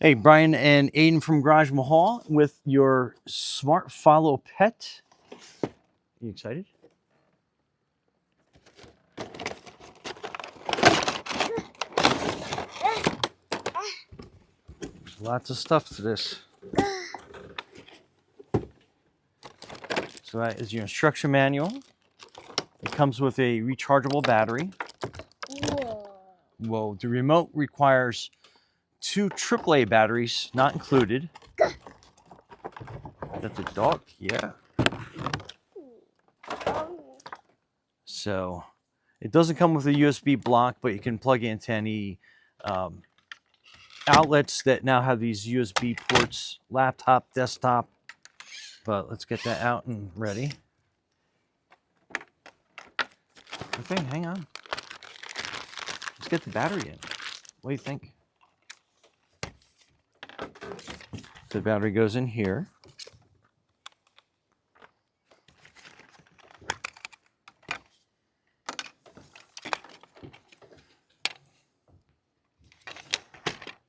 Hey, Brian and Aiden from Garage Mahal with your Smart Follow Pet. You excited? There's lots of stuff to this. So that is your instruction manual. It comes with a rechargeable battery. Whoa, the remote requires 2 AAA batteries, not included. That's a dog? Yeah. So it doesn't come with a USB block, but you can plug it into any outlets that now have these USB ports, laptop, desktop. But let's get that out and ready. Okay, hang on. Let's get the battery in. What do you think? The battery goes in here.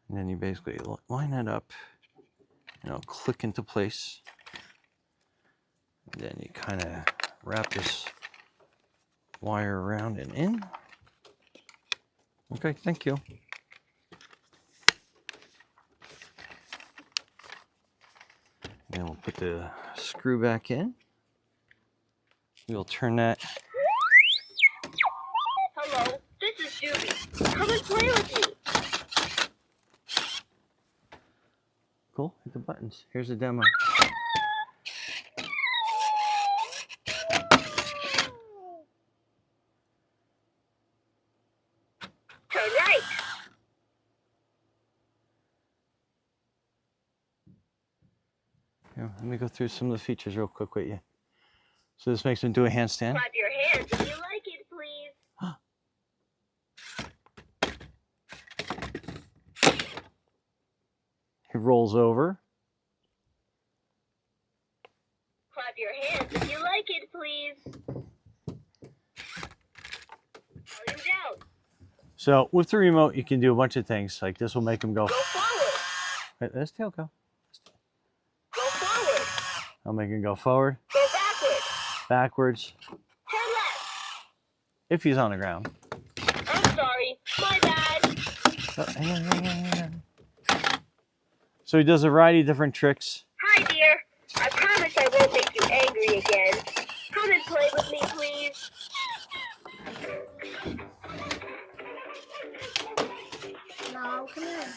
And then you basically line it up, and it'll click into place. And then you kind of wrap this wire around and in. Okay, thank you. Then we'll put the screw back in. We'll turn that. Hello, this is Judy. Come and play with me. Cool, hit the buttons. Here's the demo. Turn right. Here, let me go through some of the features real quick with you. So this makes him do a handstand. Clap your hands if you like it, please. He rolls over. Clap your hands if you like it, please. Volume down. So with the remote, you can do a bunch of things. Like this will make him go. Go forward. Wait, let his tail go. Go forward. I'll make him go forward. Go backward. Backwards. Turn left. If he's on the ground. I'm sorry. My bad. Oh, hang on. So he does a variety of different tricks. Hi, dear. I promise I won't make you angry again. Come and play with me, please. No, come here.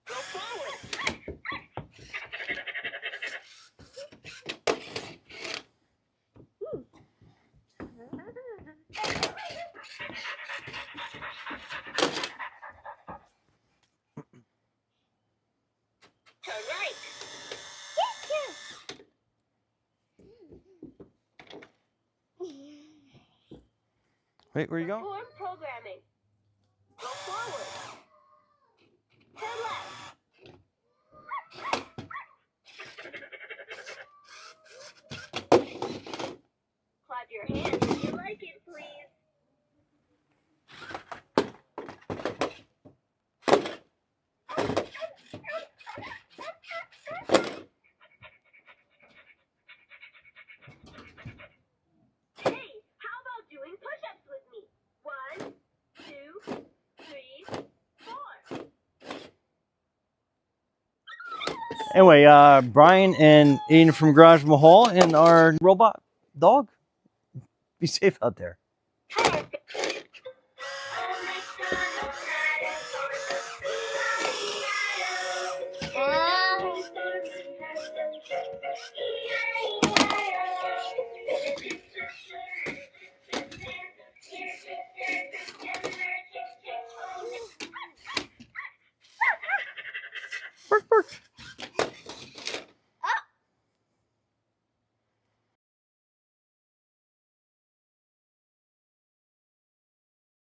Go forward. Turn right. Wait, where you going? Perform programming. Go forward. Turn left. Clap your hands if you like it, please. Hey, how about doing push-ups with me? 1, 2, 3, 4. Anyway, Brian and Aiden from Garage Mahal and our robot dog. Be safe out there. Worked.